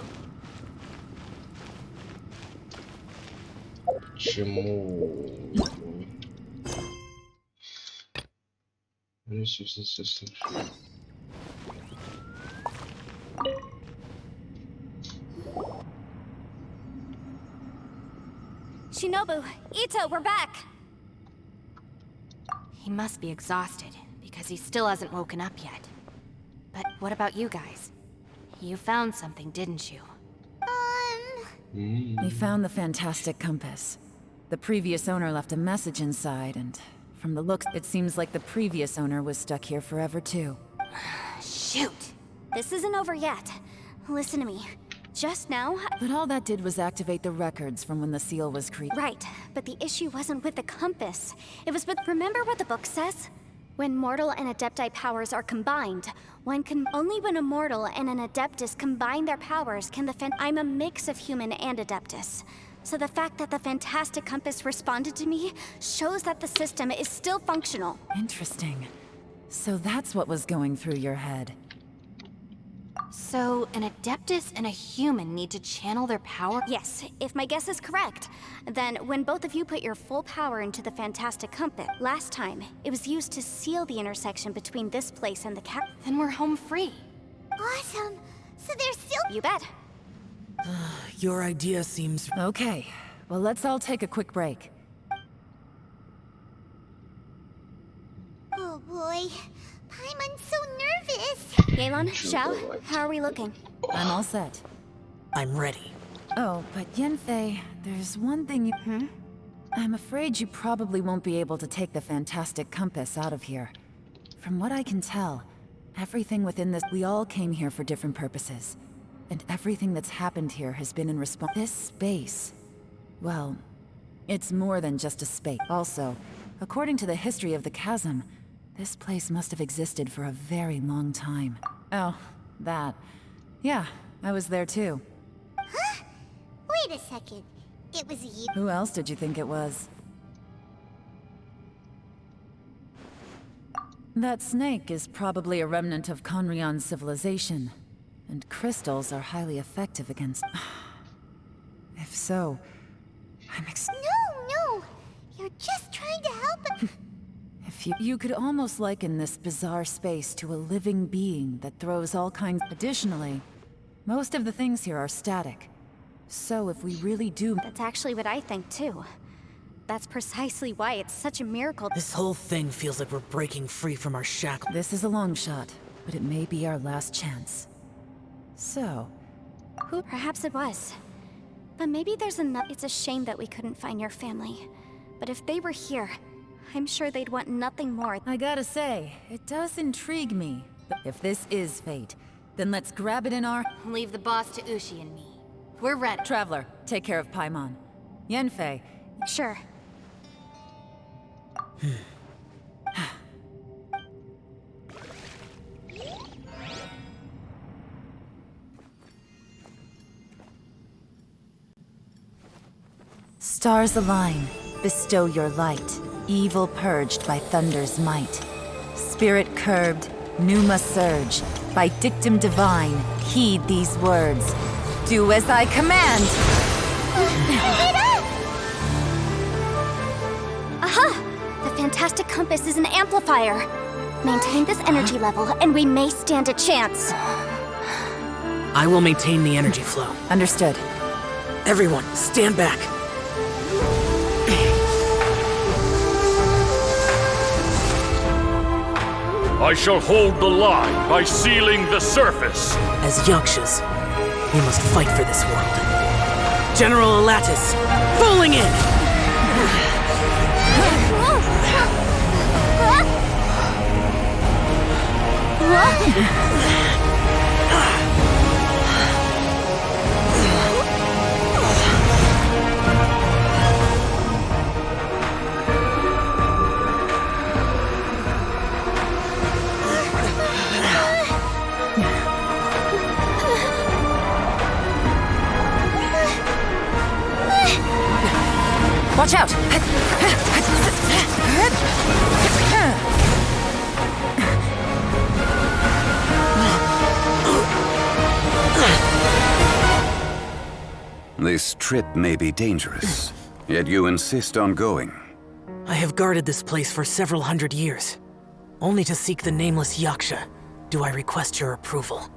Почему? Ну, естественно, слышу. Shinobu, Ito, we're back! He must be exhausted, because he still hasn't woken up yet. But what about you guys? You found something, didn't you? We found the fantastic compass. The previous owner left a message inside, and from the looks, it seems like the previous owner was stuck here forever too. Shoot! This isn't over yet. Listen to me. Just now... But all that did was activate the records from when the seal was created. Right, but the issue wasn't with the compass. It was with... Remember what the book says? When mortal and adepti powers are combined, one can... Only when a mortal and an adeptus combine their powers can the I'm a mix of human and adeptus. So the fact that the fantastic compass responded to me shows that the system is still functional. Interesting. So that's what was going through your head. So, an adeptus and a human need to channel their power? Yes, if my guess is correct, then when both of you put your full power into the fantastic compass, last time, it was used to seal the intersection between this place and the Then we're home free. Awesome. So there's still... You bet. Your idea seems... Okay, well let's all take a quick break. Oh boy. Paimon's so nervous. Yelan, Xiao, how are we looking? I'm all set. I'm ready. Oh, but Yanfei, there's one thing you... I'm afraid you probably won't be able to take the fantastic compass out of here. From what I can tell, everything within this... We all came here for different purposes. And everything that's happened here has been in response... This space... Well, it's more than just a space. Also, according to the history of the chasm, this place must have existed for a very long time. Oh, that. Yeah, I was there too. Huh? Wait a second. It was you. Who else did you think it was? That snake is probably a remnant of Conrion's civilization, and crystals are highly effective against... If so, I'm No! You're just trying to help. If you could almost liken this bizarre space to a living being that throws all kinds... Additionally, most of the things here are static. So if we really do... That's actually what I think too. That's precisely why it's such a miracle. This whole thing feels like we're breaking free from our shackles. This is a long shot, but it may be our last chance. So... Perhaps it was. But maybe there's enough... It's a shame that we couldn't find your family. But if they were here, I'm sure they'd want nothing more. I gotta say, it does intrigue me. If this is fate, then let's grab it in our... Leave the boss to Ushi and me. We're ready. Traveler, take care of Paimon. Yanfei. Sure. Stars align, bestow your light. Evil purged by thunder's might. Spirit curbed, pneuma surge. By dictum divine, heed these words. Do as I command! Aha! The fantastic compass is an amplifier. Maintain this energy level, and we may stand a chance. I will maintain the energy flow. Understood. Everyone, stand back. I shall hold the line by sealing the surface. As Yakshas, we must fight for this world. General Alatus, falling in! Watch out! This trip may be dangerous, yet you insist on going. I have guarded this place for several hundred years. Only to seek the nameless Yaksha do I request your approval.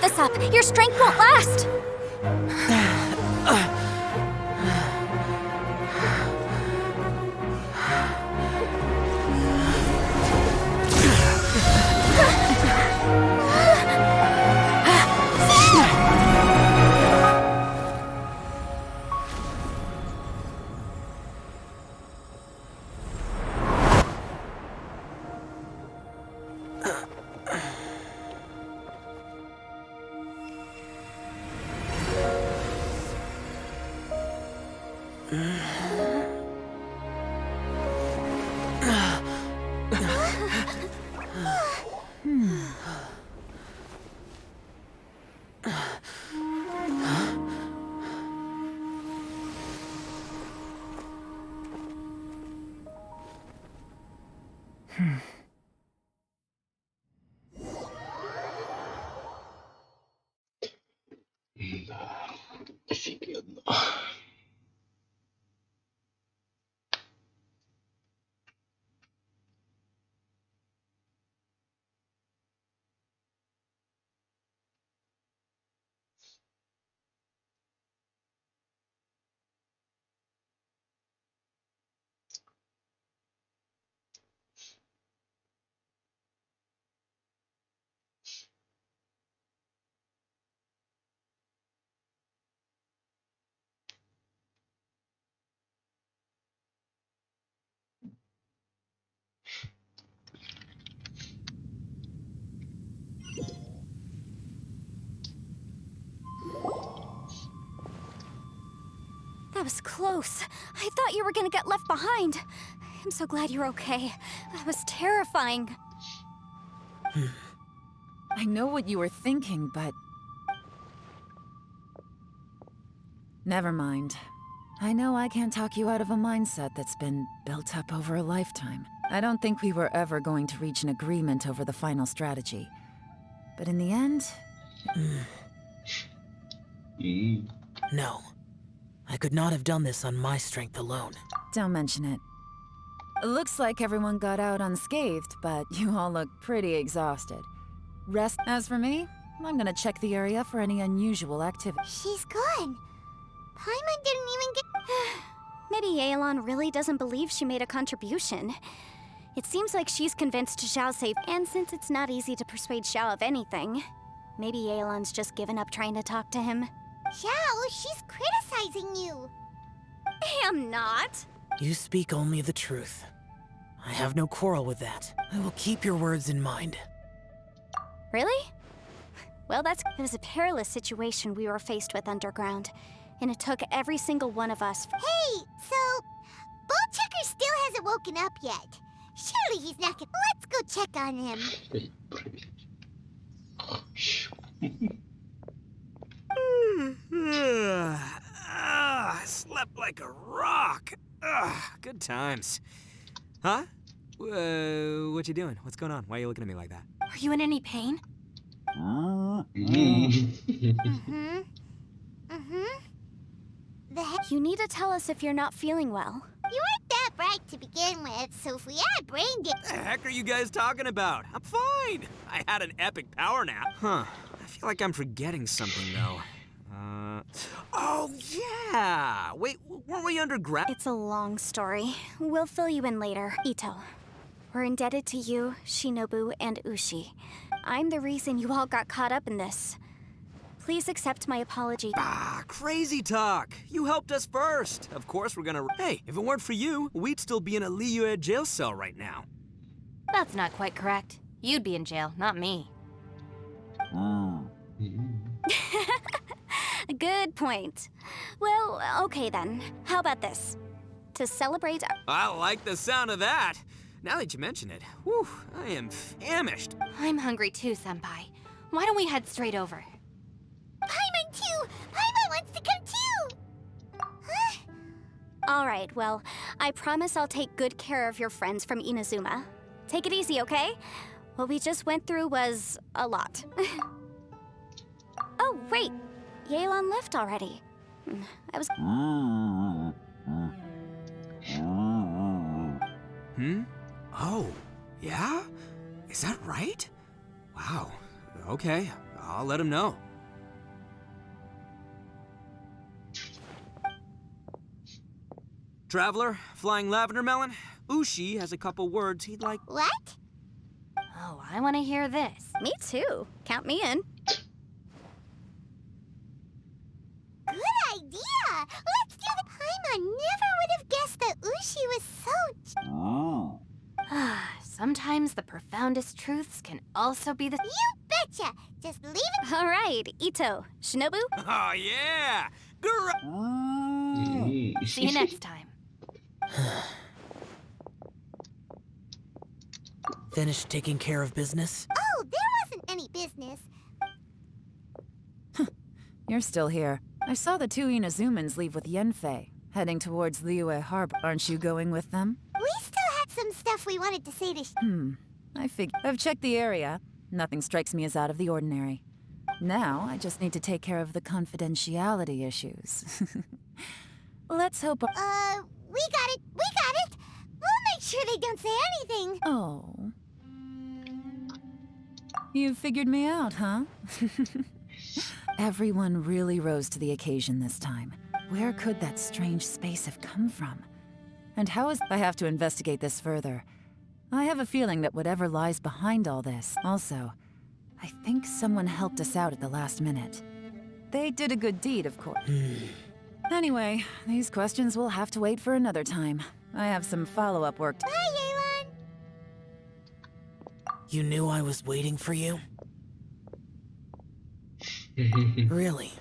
this up. Your strength won't last. Да, офигенно. That was close. I thought you were gonna get left behind. I'm so glad you're okay. That was terrifying. I know what you were thinking, but... Never mind. I know I can't talk you out of a mindset that's been built up over a lifetime. I don't think we were ever going to reach an agreement over the final strategy. But in the end... No. I could not have done this on my strength alone. Don't mention it. Looks like everyone got out unscathed, but you all look pretty exhausted. Rest. As for me, I'm gonna check the area for any unusual activity. She's gone. Paimon didn't even get... Maybe Yelan really doesn't believe she made a contribution. It seems like she's convinced Xiao saved, and since it's not easy to persuade Xiao of anything, maybe Yelan's just given up trying to talk to him. Xiao, she's criticizing you. I am not. You speak only the truth. I have no quarrel with that. I will keep your words in mind. Really? Well, it was a perilous situation we were faced with underground, and it took every single one of us. Hey, so... Ballchecker still hasn't woken up yet. Surely he's not gonna... Let's go check on him. I slept like a rock. Good times. Huh? What you doing? What's going on? Why are you looking at me like that? Are you in any pain? The heck? You need to tell us if you're not feeling well. You weren't that bright to begin with, so if we had brain What the heck are you guys talking about? I'm fine. I had an epic power nap. Huh. I feel like I'm forgetting something, though. Oh, yeah! Wait, weren't we underground? It's a long story. We'll fill you in later. Ito, we're indebted to you, Shinobu, and Ushi. I'm the reason you all got caught up in this. Please accept my apology. Crazy talk. You helped us first. Of course we're gonna... Hey, if it weren't for you, we'd still be in a Liyue jail cell right now. That's not quite correct. You'd be in jail, not me. Good point. Well, okay then. How about this? To celebrate our... I like the sound of that. Now that you mention it, whew, I am famished. I'm hungry too, Senpai. Why don't we head straight over? Paimon too! Paimon wants to come too! Huh? All right, well, I promise I'll take good care of your friends from Inazuma. Take it easy, okay? What we just went through was a lot. Oh, wait. Yelan left already. I was... Oh, yeah? Is that right? Wow. Okay. I'll let him know. Traveler, flying lavender melon, Ushi has a couple words he'd like. What? Oh, I want to hear this. Me too. Count me in. Good idea! Let's do the Paimon never would have guessed that Ushi was so... Sometimes the profoundest truths can also be the... You betcha! Just leave it... All right, Ito. Shinobu? Oh, yeah! See you next time. Finished taking care of business? Oh, there wasn't any business. You're still here. I saw the two Inazumans leave with Yenfei, heading towards Liyue Harbor. Aren't you going with them? We still had some stuff we wanted to say to I figured. I've checked the area. Nothing strikes me as out of the ordinary. Now, I just need to take care of the confidentiality issues. Let's hope... we got it! We got it! We'll make sure they don't say anything! Oh. You figured me out, huh? Everyone really rose to the occasion this time. Where could that strange space have come from? And how is... I have to investigate this further. I have a feeling that whatever lies behind all this... Also, I think someone helped us out at the last minute. They did a good deed, of course. Anyway, these questions will have to wait for another time. I have some follow-up work to... Bye, Yelan! You knew I was waiting for you? Really?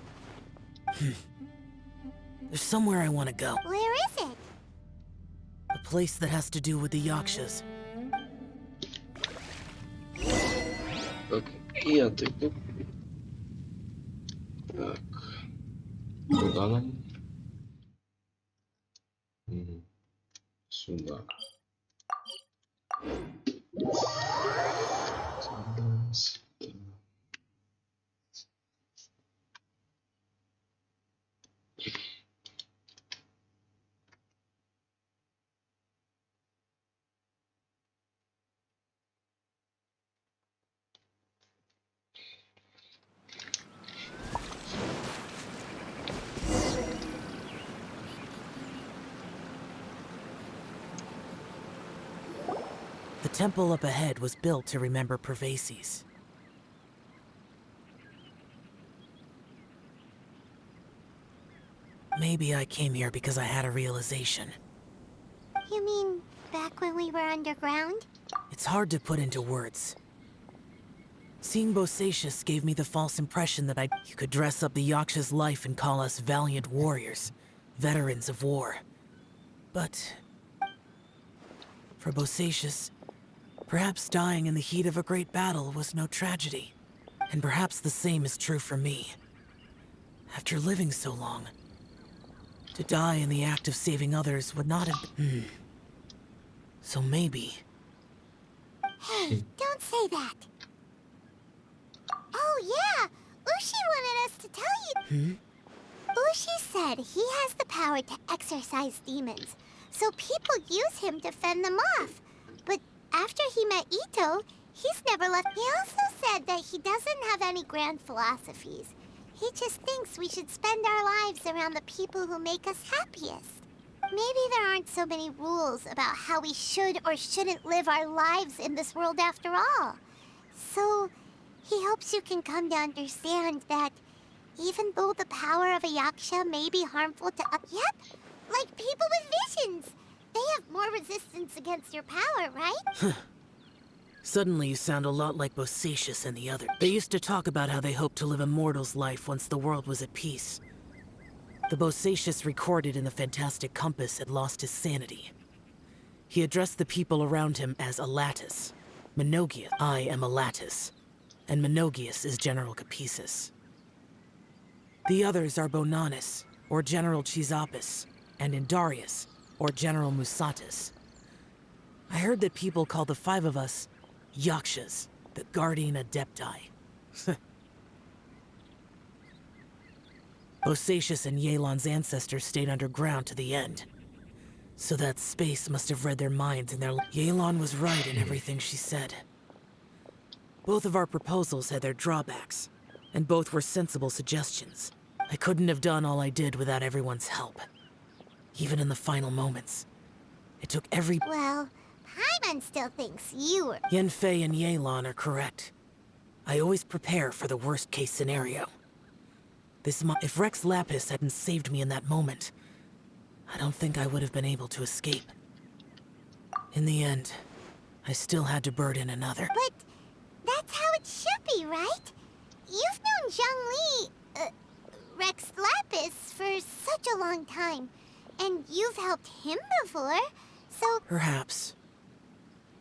There's somewhere I want to go. Where is it? A place that has to do with the Yakshas. Так, и отойду. Так. Куда нам? Сюда. Сюда. The temple up ahead was built to remember Pervases. Maybe I came here because I had a realization. You mean back when we were underground? It's hard to put into words. Seeing Bosacius gave me the false impression that you could dress up the Yaksha's life and call us valiant warriors, veterans of war. But for Bosacius, perhaps dying in the heat of a great battle was no tragedy. And perhaps the same is true for me. After living so long, to die in the act of saving others would not have been... So maybe... Hey, don't say that! Oh yeah! Ushi wanted us to tell you... Ushi said he has the power to exorcise demons, so people use him to fend them off. But after he met Ito, he's never left. He also said that he doesn't have any grand philosophies. He just thinks we should spend our lives around the people who make us happiest. Maybe there aren't so many rules about how we should or shouldn't live our lives in this world after all. So, he hopes you can come to understand that even though the power of a Yaksha may be harmful to us... Yep, like people with visions. They have more resistance against your power, right? Suddenly you sound a lot like Bosacius and the others. They used to talk about how they hoped to live a mortal's life once the world was at peace. The Bosacius recorded in the Fantastic Compass had lost his sanity. He addressed the people around him as Alatus. Menogius, I am Alatus. And Menogius is General Capisis. The others are Bonanis, or General Chisapis, and Indarius, or General Musatis. I heard that people call the five of us Yakshas, the Guardian Adepti. Bosacius and Yelan's ancestors stayed underground to the end. So that space must have read their minds and their... Yelan was right in everything she said. Both of our proposals had their drawbacks. And both were sensible suggestions. I couldn't have done all I did without everyone's help. Even in the final moments. It took every... Well, Paimon still thinks you were... Yanfei and Yelan are correct. I always prepare for the worst-case scenario. If Rex Lapis hadn't saved me in that moment, I don't think I would have been able to escape. In the end, I still had to burden another. But that's how it should be, right? You've known Zhongli, Rex Lapis, for such a long time. And you've helped him before, so... Perhaps.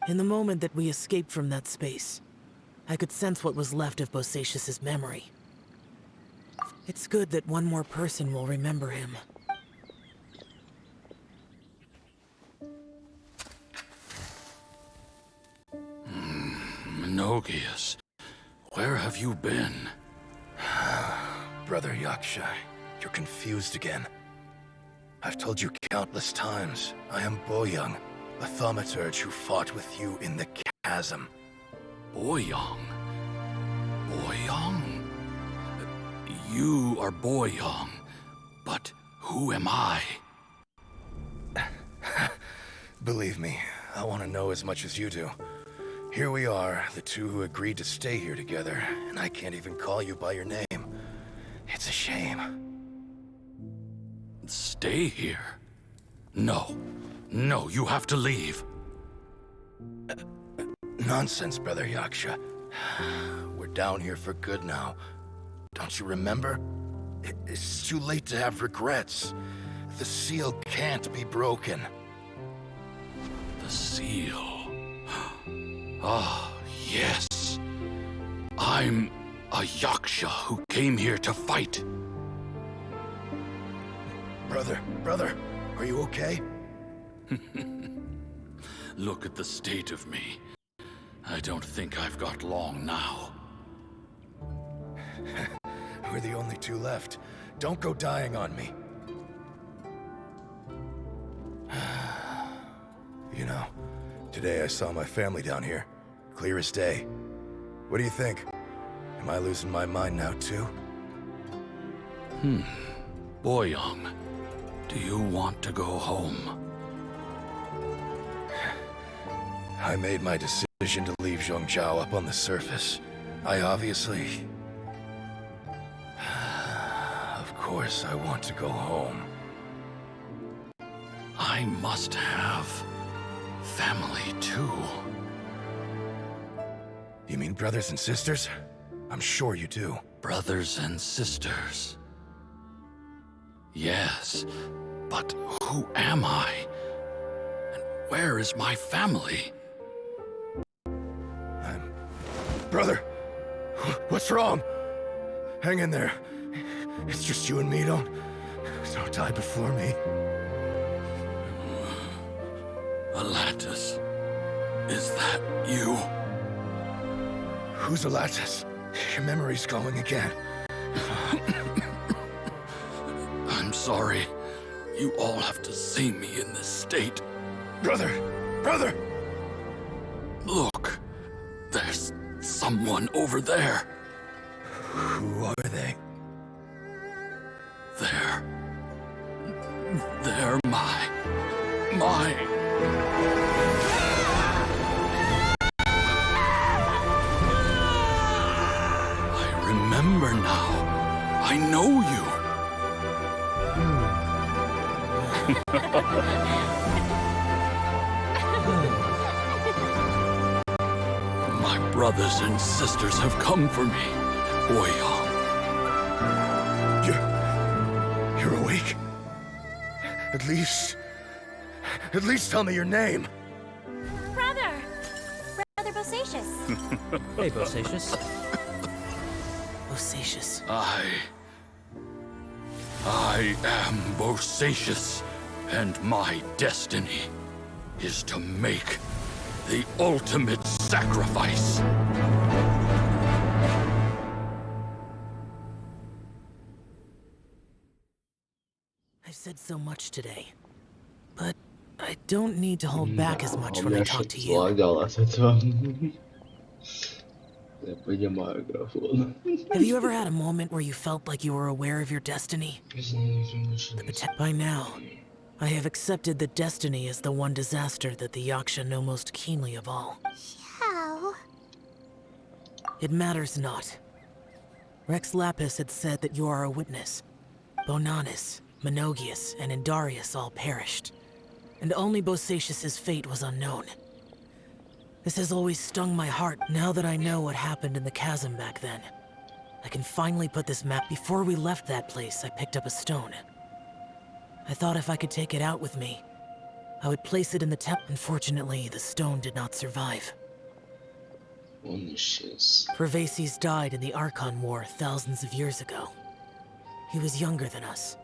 In the moment that we escaped from that space, I could sense what was left of Bosacius's memory. It's good that one more person will remember him. Menogias, where have you been? Brother Yaksha, you're confused again. I've told you countless times, I am Boyoung, a thaumaturge who fought with you in the chasm. Boyoung? Boyoung? You are Boyoung, but who am I? Believe me, I want to know as much as you do. Here we are, the two who agreed to stay here together, and I can't even call you by your name. It's a shame. Stay here? No. No, you have to leave. Nonsense, Brother Yaksha. We're down here for good now. Don't you remember? It's too late to have regrets. The seal can't be broken. The seal. Ah, yes. I'm a Yaksha who came here to fight. Brother, are you okay? Look at the state of me. I don't think I've got long now. We're the only two left. Don't go dying on me. You know, today I saw my family down here. Clear as day. What do you think? Am I losing my mind now too? Boyoung, do you want to go home? I made my decision to leave Zhongzhou up on the surface. I obviously... Of course I want to go home. I must have family too. You mean brothers and sisters? I'm sure you do. Brothers and sisters. Yes, but who am I? And where is my family? Brother! What's wrong? Hang in there. It's just you and me, don't die before me. Alatus, is that you? Who's Alatus? Your memory's going again. I'm sorry. You all have to see me in this state. Brother! Look, there's someone over there. Who are they? They're my... I remember now. I know you. My brothers and sisters have come for me, Boyoung. You're awake? At least tell me your name. Brother Bosacius. Hey, Bosacius. Bosacius. I am Bosacius, and my destiny is to make the ultimate sacrifice. I've said so much today, but I don't need to hold back as much when I talk to you. Я понимаю графон. Have you ever had a moment where you felt like you were aware of your destiny? By now, I have accepted that destiny is the one disaster that the Yaksha know most keenly of all. How? It matters not. Rex Lapis had said that you are a witness. Bonanis, Menogius, and Indarius all perished, and only Bosacius's fate was unknown. This has always stung my heart now that I know what happened in the chasm back then. I can finally put this map. Before we left that place, I picked up a stone. I thought if I could take it out with me, I would place it in the temple. Unfortunately, the stone did not survive. Pervases died in the Archon War thousands of years ago. He was younger than us.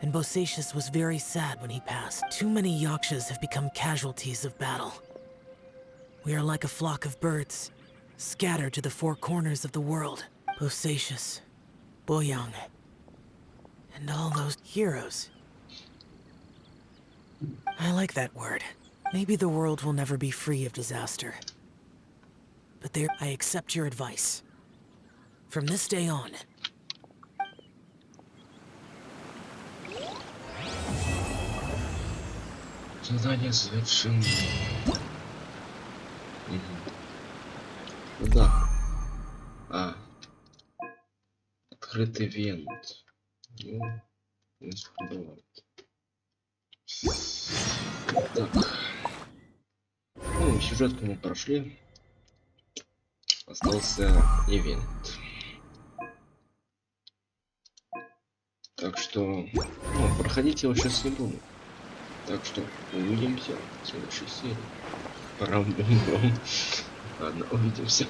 And Bosacius was very sad when he passed. Too many Yakshas have become casualties of battle. We are like a flock of birds, scattered to the four corners of the world. Bosacius, Boyang, and all those heroes. I like that word. Maybe the world will never be free of disaster. But there, I accept your advice. From this day on, задание завершено. Да. Открытый ивент. Ну, бывает. Так. Ну, сюжетку мы прошли. Остался ивент. Так что, ну, проходить его сейчас не буду. Так что увидимся в следующей серии. Пора. Ладно, увидимся.